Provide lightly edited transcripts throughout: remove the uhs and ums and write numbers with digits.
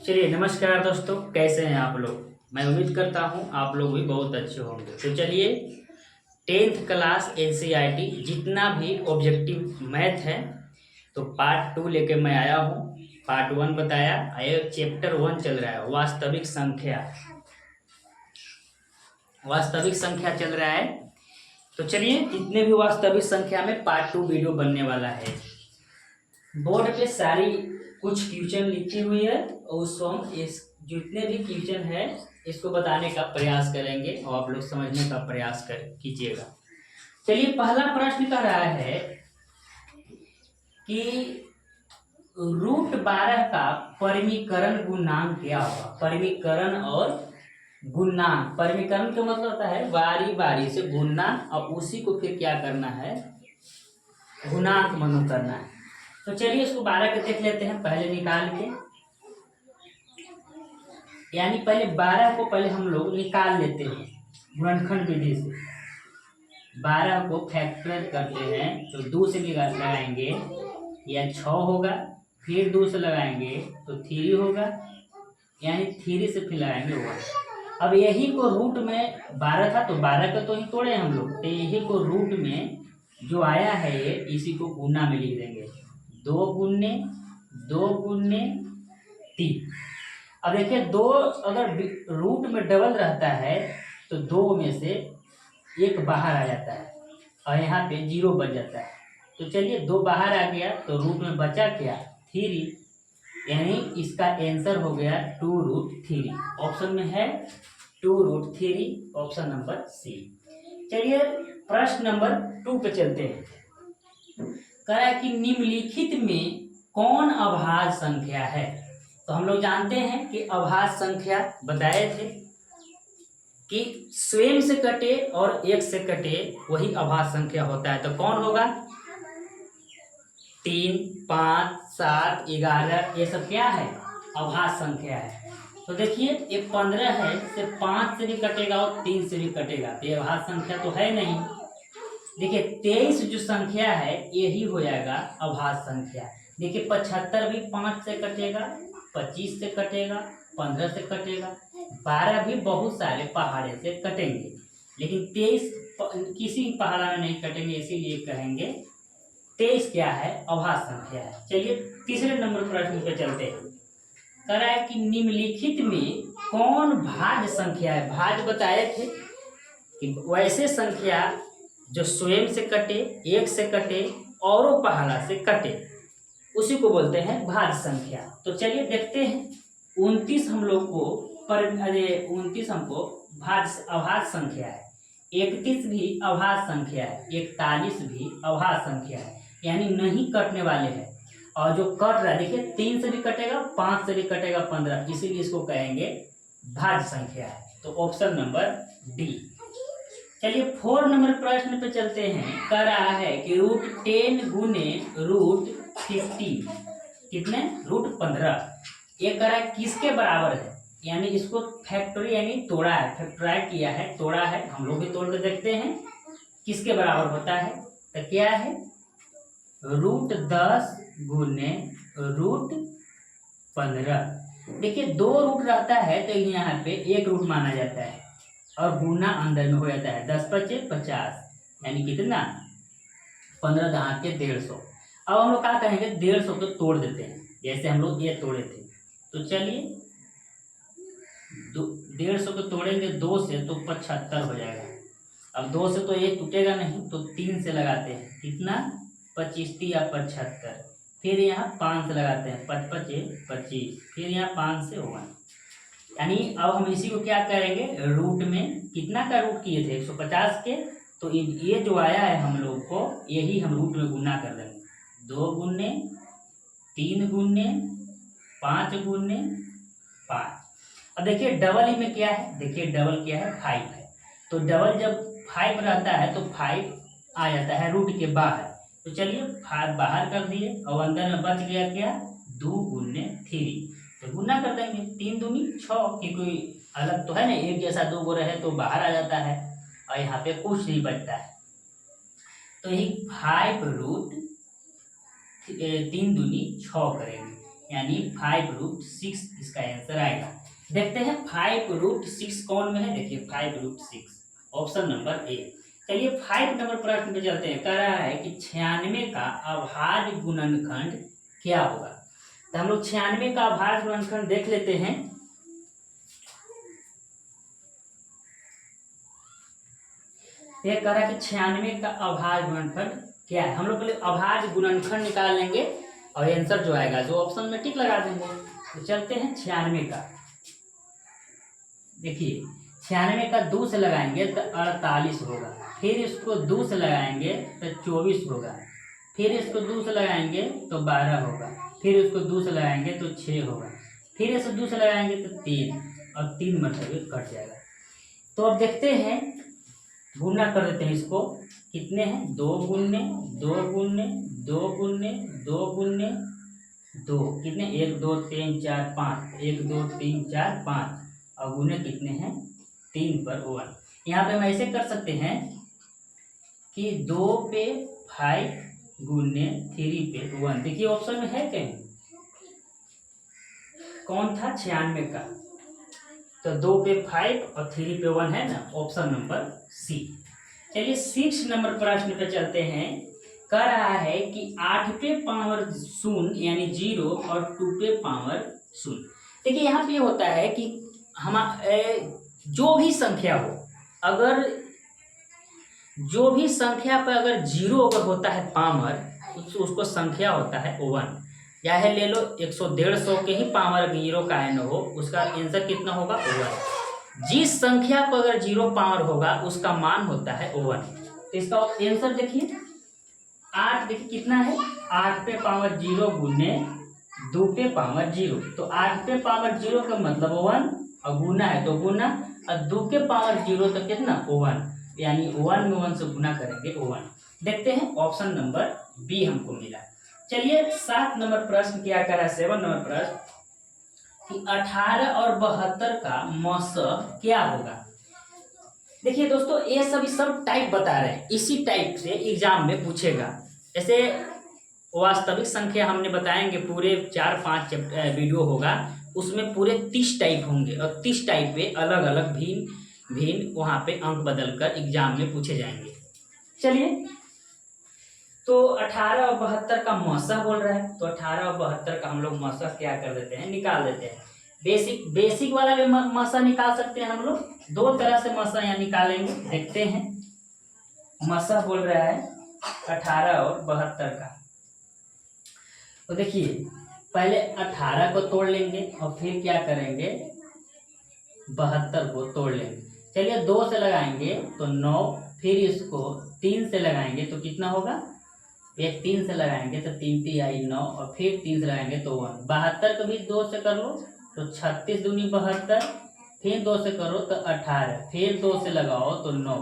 चलिए नमस्कार दोस्तों, कैसे हैं आप लोग। मैं उम्मीद करता हूं आप लोग भी बहुत अच्छे होंगे। तो चलिए 10th क्लास एनसीईआरटी जितना भी ऑब्जेक्टिव मैथ है तो पार्ट 2 लेके मैं आया हूं। पार्ट 1 बताया, चैप्टर 1 चल रहा है वास्तविक संख्या। वास्तविक संख्या चल रहा है। तो चलिए जितने भी वास्तविक संख्या में पार्ट 2 वीडियो बनने वाला है। बोर्ड पे सारी कुछ क्वेश्चन लिखी हुई है और उसको हम इस जितने भी क्वेश्चन है इसको बताने का प्रयास करेंगे और आप लोग समझने का प्रयास कीजिएगा। चलिए पहला प्रश्न कर रहा है कि √12 का परिमीकरण गुणांक क्या होगा। परिमीकरण और गुणांक, परिमीकरण का मतलब होता है बारी बारी से गुणना और उसी को फिर क्या करना है, गुणांक मनो करना है। तो चलिए इसको 12 के देख लेते हैं पहले निकाल के। यानी पहले 12 को पहले हम लोग निकाल लेते हैं गुणनखंड विधि से। 12 को फैक्टर करते हैं तो 2 से लगाएंगे या 6 होगा, फिर 2 से लगाएंगे तो 3 होगा, यानी 3 से फिर लगाएंगे 1। अब यही को रूट में 12 था तो 12 का तो ही तोड़े हम लोग, तो यही को रूट में जो आया है ये इसी को गुना में लिख देंगे। 2 गुने 2 गुने 3। अब देखिए 2 अगर रूट में डबल रहता है तो 2 में से 1 बाहर आ जाता है और यहाँ पे 0 बच जाता है। तो चलिए 2 बाहर आ गया तो रूट में बचा क्या, 3, यानी इसका आंसर हो गया 2√3। ऑप्शन में है 2√3, ऑप्शन नंबर सी। चलिए प्रश्न नंबर 2 पे चलते हैं। कह रहा है कि निम्नलिखित में कौन अभाज्य संख्या है। तो हम लोग जानते हैं कि अभाज्य संख्या बताए थे कि स्वयं से कटे और 1 से कटे वही अभाज्य संख्या होता है। तो कौन होगा, 3, 5, 7, 11 ये सब क्या है, अभाज्य संख्या है। तो देखिए ये 15 है, से 5 से भी कटेगा और 3 से भी कटेगा, तो ये अभाज्य संख्या तो है नहीं। देखिए 23 जो संख्या है यही हो जाएगा अभाज्य संख्या। देखिए 75 भी 5 से कटेगा, 25 से कटेगा, 15 से कटेगा, 12 भी बहुत सारे पहाड़े से कटेंगे, लेकिन 23 किसी पहाड़ा में नहीं कटेंगे, इसीलिए कहेंगे 23 क्या है, अभाज्य संख्या है। चलिए तीसरे नंबर प्रश्न पे चलते हैं। कह रहा है कि निम्नलिखित में कौन भाज्य संख्या है। भाज्य बताए थे कि वैसे संख्या जो स्वयं से कटे, 1 से कटे और पहाड़ा से कटे उसी को बोलते हैं भाज्य संख्या। तो चलिए देखते हैं 29 हम लोग को 29 हमको अभाज्य संख्या है, 31 भी अभाज्य संख्या है, 41 भी अभाज्य संख्या है, यानी नहीं कटने वाले हैं। और जो कट रहा है देखिए 3 से भी कटेगा, 5 से भी कटेगा, 15, इसीलिए इसको कहेंगे भाज्य संख्या है। तो ऑप्शन नंबर डी। चलिए 4 नंबर प्रश्न पे चलते हैं। कह रहा है कि √10 गुने √15 कितने, √15। ये कह रहा है किसके बराबर है, यानी इसको फैक्टोरी यानी तोड़ा है, फैक्टराइज किया है, तोड़ा है। हम लोग भी तोड़ के देखते हैं किसके बराबर होता है। तो क्या है, √10 गुने √15। देखिए 2 रूट रहता है तो यहाँ पे 1 रूट माना जाता है और गुना अंदर में हो जाता है। 10 × 5 = 50, यानी कितना, 15 × 150। अब हम लोग क्या कहेंगे, 150 को तोड़ देते हैं, जैसे हम लोग ये तोड़े थे। तो चलिए 150 को तोड़ेंगे 2 से तो 75 हो जाएगा। अब 2 से तो ये टूटेगा नहीं तो 3 से लगाते हैं, कितना, 25 या 75। फिर यहाँ 5 से लगाते हैं, 5 × 5 = 25, फिर यहाँ 5 से 1, यानी अब हम इसी को क्या करेंगे, रूट में कितना का रूट किए थे, 150 के, तो ये जो आया है हम लोग को यही हम रूट में गुना कर देंगे। 2 गुने 3 गुने 5 गुने 5। अब देखिए डबल ही में क्या है, देखिए डबल क्या है, 5 है। तो डबल जब 5 रहता है तो 5 आ जाता है रूट के बाहर। तो चलिए 5 बाहर कर दिए और अंदर में बच गया क्या, 2 गुने 3। तो गुना कर देंगे, 3 दूनी 6, कि कोई अलग तो है ना, एक जैसा 2 गो रहे तो बाहर आ जाता है और यहाँ पे कुछ नहीं बचता है। तो यही 5 √3 दूनी 6 करेंगे, यानी 5√6 इसका आंसर आएगा। देखते हैं 5√6 कौन में है। देखिए 5√6 ऑप्शन नंबर ए। चलिए 5 नंबर प्रश्न पे चलते हैं। कह रहा है कि 96 का अभाज्य गुणनखंड क्या होगा। तो हम लोग 96 का अभाज्य गुणनखंड देख लेते हैं। ये कह रहा है कि 96 का अभाज्य गुणनखंड क्या है। हम लोग पहले अभाज्य गुणनखंड निकाल लेंगे और आंसर जो आएगा जो ऑप्शन में टिक लगा देंगे। तो चलते हैं 96 का। देखिए 96 का 2 से लगाएंगे तो 48 होगा, फिर इसको 2 से लगाएंगे तो 24 होगा, फिर इसको 2 से लगाएंगे तो 12 होगा, फिर इसको 2 से लगाएंगे तो 6 होगा, फिर इसको 2 से लगाएंगे तो 3 और 3 मतलब कट जाएगा। तो अब देखते हैं, गुणा कर देते हैं इसको। कितने हैं 2 गुने 2 गुने 2 गुने 2 गुने 2, कितने 1 2 3 4 5, 1 2 3 4 5 और गुने कितने हैं 3 पर 1। यहाँ पे हम ऐसे कर सकते हैं कि 2 पे 5 गुने 3 पे 1। देखिए ऑप्शन में है कहीं कौन था 96 का, तो 2 पे 5 और 3 पे 1 है ना, ऑप्शन नंबर सी। चलिए 6 नंबर प्रश्न पे चलते हैं। कह रहा है कि 8 पे पावर 0 यानी 0 और 2 पे पावर 0। देखिए यहाँ पे होता है कि हम जो भी संख्या हो, अगर जो भी संख्या पर अगर 0 अगर होता है पावर उसको संख्या होता है 1। या है ले लो 100-150 के ही पावर 0 का है न हो, उसका आंसर कितना होगा 1। जिस संख्या पर अगर 0 पावर होगा उसका मान होता है 1। तो इसका आंसर देखिए 8। देखिए कितना है 8 पे पावर 0 गुने 2 पे पावर 0। तो 8 पे पावर 0 का मतलब 1 और गुना है तो गुना, और 2 के पावर 0 तो कितना 1, यानी 1 में 1 से गुना करेंगे 1। देखते हैं ऑप्शन नंबर बी हमको मिला। चलिए 7 नंबर प्रश्न क्या कर रहा है। 7 नंबर प्रश्न कि 18 और 72 का मौसम क्या होगा। देखिए दोस्तों ये सब टाइप बता रहे हैं, इसी टाइप से एग्जाम में पूछेगा। जैसे वास्तविक संख्या हमने बताएंगे, पूरे 4-5 वीडियो होगा, उसमें पूरे 30 टाइप होंगे और 30 टाइप पे अलग अलग भिन्न वहाँ पे अंक बदलकर एग्जाम में पूछे जाएंगे। चलिए तो 18 और 72 का मौसा बोल रहा है, तो 18 और 72 का हम लोग मौसा क्या कर देते हैं, निकाल देते हैं। बेसिक वाला भी मौसा निकाल सकते हैं हम लोग। 2 तरह से मौसा यहाँ निकालेंगे। देखते हैं मौसा बोल रहा है 18 और 72 का। तो देखिए पहले 18 को तोड़ लेंगे और फिर क्या करेंगे 72 को तोड़ लेंगे। चलिए 2 से लगाएंगे तो 9, फिर इसको 3 से लगाएंगे तो कितना होगा, एक 3 से लगाएंगे तो 3 3 आई 9 और फिर 3 से लगाएंगे तो 1। 72 को भी 2 से कर लो तो 36 दूनी 72, फिर 2 से करो तो 18, फिर 2 से लगाओ तो 9,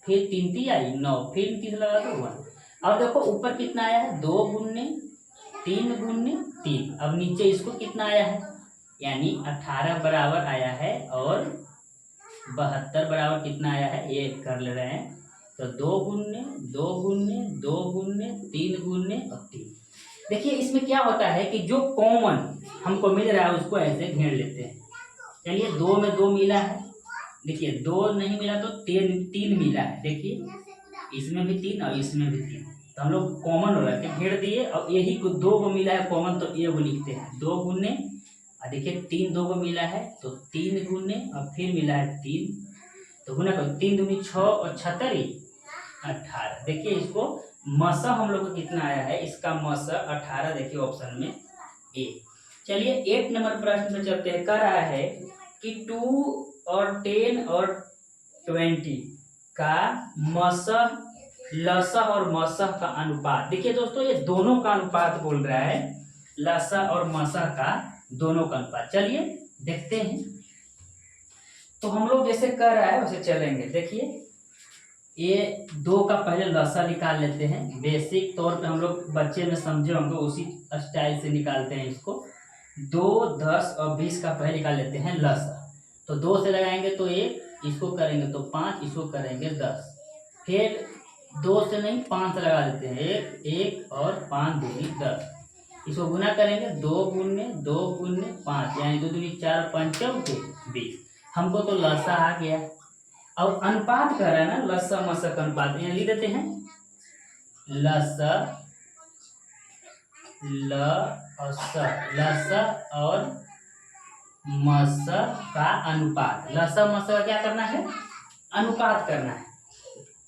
फिर 3 3 आई 9, फिर 3 से लगा तो 1। अब देखो ऊपर कितना आया है 2 गुने 3 गुने 3। अब नीचे इसको कितना आया है, यानी 18 बराबर आया है और 72 बराबर कितना आया है, ये कर ले रहे हैं। तो 2 गुने 2 गुने 2 गुने 3 गुने और 3। देखिए इसमें क्या होता है कि जो कॉमन हमको मिल रहा है उसको ऐसे घेर लेते हैं। चलिए 2 में 2 मिला है, देखिए 2 नहीं मिला तो 3 मिला है। देखिए इसमें भी 3 और इसमें भी 3, तो हम लोग कॉमन हो रहा है घेर दिए। और यही को 2 को मिला है कॉमन, तो ये वो लिखते हैं 2 गुने, और देखिए 3 2 को मिला है तो 3 गुने और फिर मिला है 3, तो गुना करो 3 दूनी 6 और 76 18। देखिए इसको मसा हम लोग को कितना आया है, इसका मसा 18। देखिए ऑप्शन में ए। चलिए 8 नंबर प्रश्न में चलते हैं। कह रहा है कि 2 और 10 और 20 का मसा लसा और मसा का अनुपात। देखिए दोस्तों ये दोनों का अनुपात बोल रहा है, लसा और मसा का दोनों का अनुपात। चलिए देखते हैं। तो हम लोग जैसे कर रहा है वैसे चलेंगे। देखिए ये 2 का पहले लसा निकाल लेते हैं। बेसिक तौर पे हम लोग बच्चे में समझे होंगे, उसी स्टाइल से निकालते हैं इसको। 2 10 और 20 का पहले निकाल लेते हैं लसा। तो 2 से लगाएंगे तो 1, इसको करेंगे तो 5, इसको करेंगे 10, फिर 2 से नहीं 5 से लगा देते हैं 1 1 और 5 दूनी 10। इसको गुना करेंगे 2 × 2 × 5 यानी 2 दूनी 4 पंचम के 20। हमको तो लसा आ गया। अब अनुपात कर रहा है ना, लसा मसा का अनुपात, यहाँ लिख देते हैं लसा लसा और मसा का अनुपात। लसा मसा का क्या करना है, अनुपात करना है।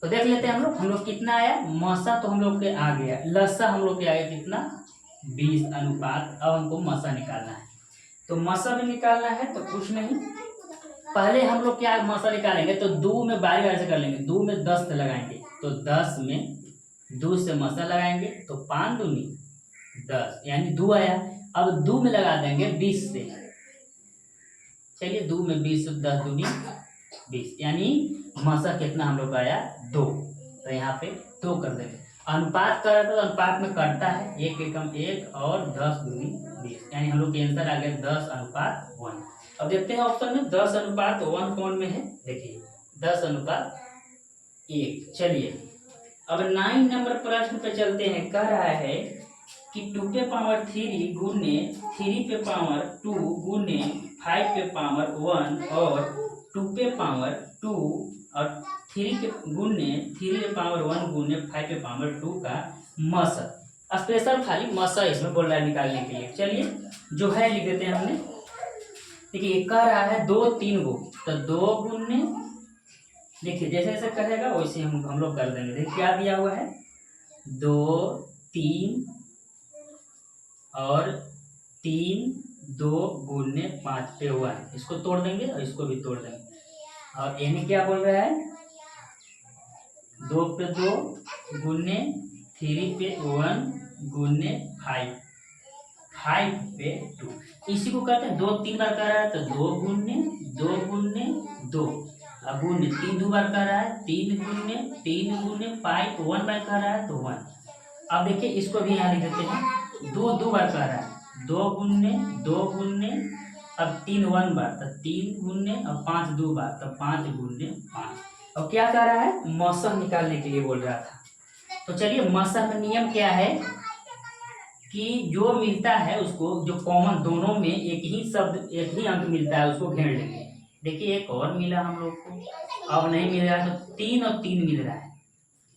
तो देख लेते हैं हम लोग कितना आया। मसा तो हम लोग के आ गया, लसा हम लोग के आया कितना 20 अनुपात। अब हमको मसा निकालना है, तो मसा भी निकालना है तो कुछ नहीं, पहले हम लोग क्या मसा निकालेंगे तो 2 में बारी बारी से कर लेंगे। 2 में 10 से लगाएंगे तो 10 में 2 से मसा लगाएंगे तो 5 दूनी 10 यानी 2 आया। अब 2 में लगा देंगे 20 से, चलिए 2 में 20 से 10 दूनी 20 यानी मसा कितना हम लोग का आया 2। तो यहाँ पे 2 कर देंगे। अनुपात कर रहा था तो अनुपात में करता है 1 एकम 1 और 10 दूनी 20 यानी हम लोग के आंसर आ गया 10:1। अब देखते हैं ऑप्शन में 10:1 कौन में है, देखिए 10:1। चलिए अब 9 नंबर प्रश्न पे चलते हैं। कह रहा है कि 2 पे पावर 3 गुने 3 पे पावर 2 गुने 5 पे पावर 1 और 2 पे पावर 2 और 3 के गुने 3 पे पावर 1 गुने 5 पे पावर 2 का मसा। स्पेशल खाली मसा इसमें बोल रहा है निकालने के लिए। चलिए जो है लिख देते हैं हमने। देखिए कह रहा है 2 3 गो, तो 2 गुने, देखिए जैसे जैसे करेगा वैसे हम लोग कर देंगे। देखिए क्या दिया हुआ है 2 3 और 3 2 गुने 5 पे 1, इसको तोड़ देंगे और इसको भी तोड़ देंगे। और यानी क्या बोल रहा है 2 पे 2 गुने 3 पे 1 गुने 5 पे 2। इसी को करते हैं 2 3 बार कर रहा है तो 2 गुने 2 अब गुने 3 2 बार कर रहा है 3 गुने 5 1 बार कर रहा है तो 1। अब देखिए इसको भी यहाँ लिख देते हैं 2 2 बार कर रहा है 2 गुने अब 3 1 बार तो 3 गुने अब 5 2 बार तो 5 गुने 5। अब क्या कर रहा है मौसम निकालने के लिए बोल रहा था। तो चलिए मौसम का नियम क्या है कि जो मिलता है उसको, जो कॉमन दोनों में एक ही शब्द एक ही अंक मिलता है उसको घेर लेंगे। देखिए एक और मिला हम लोग को, अब नहीं मिल रहा तो 3 और 3 मिल रहा है,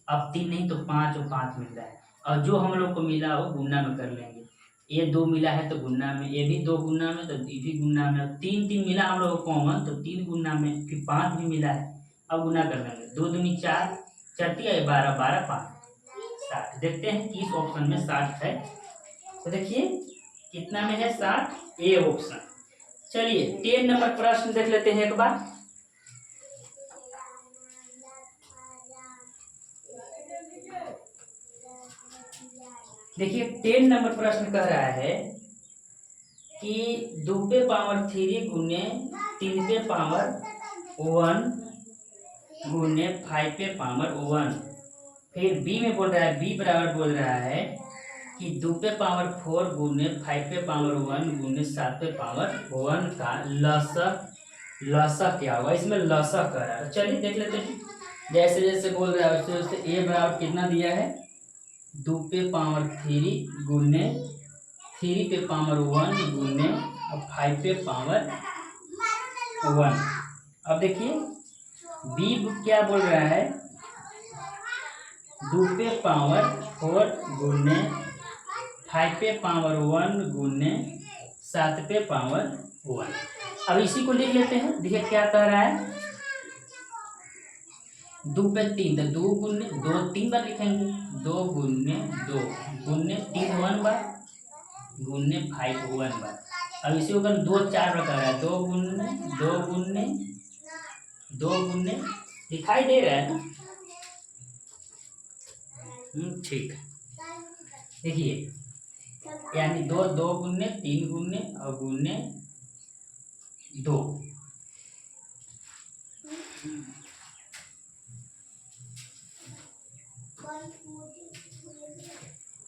अब 3 नहीं तो 5 और 5 मिल रहा है। और जो हम लोग को मिला वो गुना में कर लेंगे। ये 2 मिला है तो गुना में, ये भी 2 गुना में तो ये भी गुना में। 3 3 मिला हम लोग को कॉमन तो 3 गुना में, फिर 5 भी मिला है अब गुना कर लेंगे। 2 दूनी 4 4 12 12 5 60। देखते हैं किस ऑप्शन में 60 है। तो देखिए कितना में है 60, ए ऑप्शन। चलिए 10 नंबर प्रश्न देख लेते हैं एक बार। देखिए 10 नंबर प्रश्न कह रहा है कि 2 पे पावर 3 गुने 3 पे पावर 1 गुने 5 पे पावर 1। फिर बी में बोल रहा है, बी बराबर बोल रहा है कि 2 पे पावर 4 गुने 5 पे पावर 1 गुने 7 पे पावर 1 का लसा क्या होगा। इसमें लसा कर रहा है। चलिए देख लेते हैं, जैसे जैसे बोल रहा है वैसे वैसे। ए बराबर कितना दिया है 2 पे पावर 3 गुने 3 पे पावर 1 गुने 5 पे पावर 1। अब देखिए बी क्या बोल रहा है 2 पे पावर 4 गुने 5 पे पावर 1 गुने 7 पे पावर 1। अब इसी को लिख लेते हैं। देखिए क्या कह रहा है 2 पे 3 तो 2 गुने 2 3 बार लिखेंगे 2 गुने 2 गुने 3 1 बार गुने 5 1 बार। अब इसी को कर 2 4 बार कर रहा है 2 गुने 2 गुने दिखाई दे रहा है ना। ठीक है। देखिए यानी 2 2 गुने 3 गुने और गुने 2।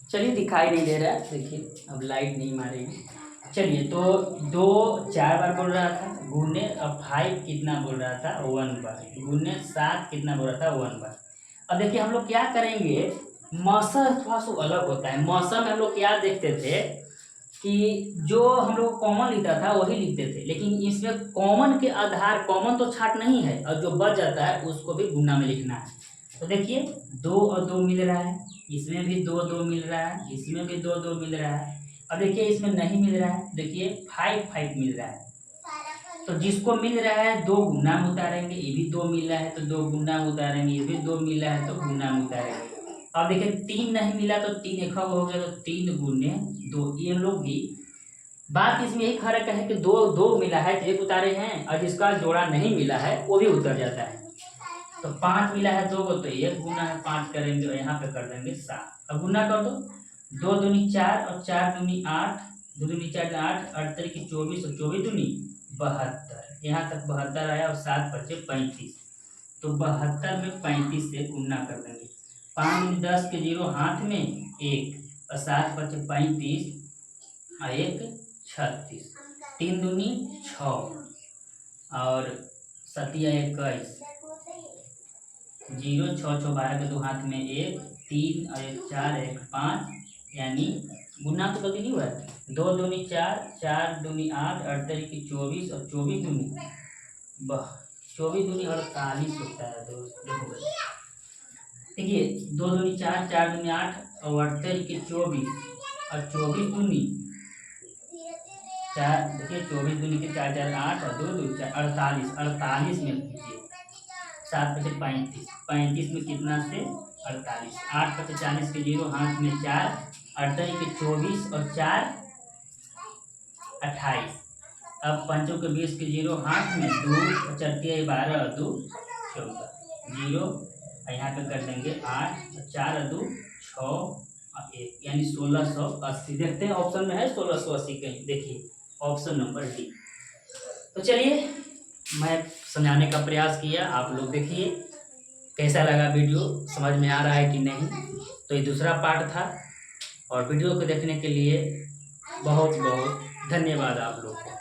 चलिए दिखाई नहीं दे रहा है, देखिए अब लाइट नहीं मारेगी। चलिए तो 2 4 बार बोल रहा था गुने, अब 5 कितना बोल रहा था 1 बार गुने 7 कितना बोल रहा था 1 बार। अब देखिए हम लोग क्या करेंगे मौसम थोड़ा सा अलग होता है। मौसम में हम लोग क्या देखते थे कि जो हम लोग कॉमन लिखता था वही लिखते थे, लेकिन इसमें कॉमन के आधार, कॉमन तो छाट नहीं है और जो बच जाता है उसको भी गुना में लिखना है। तो देखिए 2 और 2 मिल रहा है, इसमें भी 2 2 मिल रहा है, इसमें भी 2 2 मिल रहा है। अब देखिए इसमें नहीं मिल रहा है, देखिए 5 5 मिल रहा है। तो जिसको मिल रहा है 2 गुना में उतारेंगे, ये भी 2 मिल रहा है तो 2 गुना में उतारेंगे, ये भी 2 मिल रहा है तो गुना में उतारेंगे। अब देखिए 3 नहीं मिला तो 3 एक हो गया, तो 3 गुने 2, ये लोग भी बात इसमें यही फर्क है कि 2 2 मिला है तो एक उतारे हैं, और जिसका जोड़ा नहीं मिला है वो भी उतर जाता है। तो 5 मिला है 2 को तो 1 गुना है 5 करेंगे और यहाँ पे कर देंगे 7। अब गुना कर दो, 2 दूनी 4 और 4 दूनी 8, 2 दूनी 4 8, 8 तरीके 24 और 24 दूनी 72, यहाँ तक 72 आया और 7 बचे 35। तो 72 में 35 से गुना कर देंगे। 5 दूनी 10 के 0 हाथ में 1 और 7 बचे 35 और 1 36, 3 दूनी 6 और 7 21, 0 6 6 12 के 2 हाथ में 1 3 और 1 4 1 5, यानी गुना तो गलती नहीं हुआ है। 2 दूनी 4, 4 दूनी 8, 8 तरीके 24 और 24 दूनी 48 होता है दोस्त। देखो देखिए 2 दूनी 4, 4 दूनी 8 और 8 तरीके 24 और 24 दूनी 4, देखिए 24 दूनी के 4 4 8 और 2 2 4 48, 48 में कीजिए 7 बचे 35, 35 में कितना से 48, 8 बचे 40 के 0 हाथ में 4, 8 के 24 और 4 28। अब 5 के 20 के 0 हाथ में 2 और 4 12 और 2 14, 0 और यहाँ पे कर देंगे 8 और 4 और 2 6 और 1, यानी 1680। देखते हैं ऑप्शन में है 1680 कहीं, देखिए ऑप्शन नंबर डी। तो चलिए मैं समझाने का प्रयास किया, आप लोग देखिए कैसा लगा वीडियो, समझ में आ रहा है कि नहीं। तो ये दूसरा पार्ट था, और वीडियो को देखने के लिए बहुत बहुत धन्यवाद आप लोग को।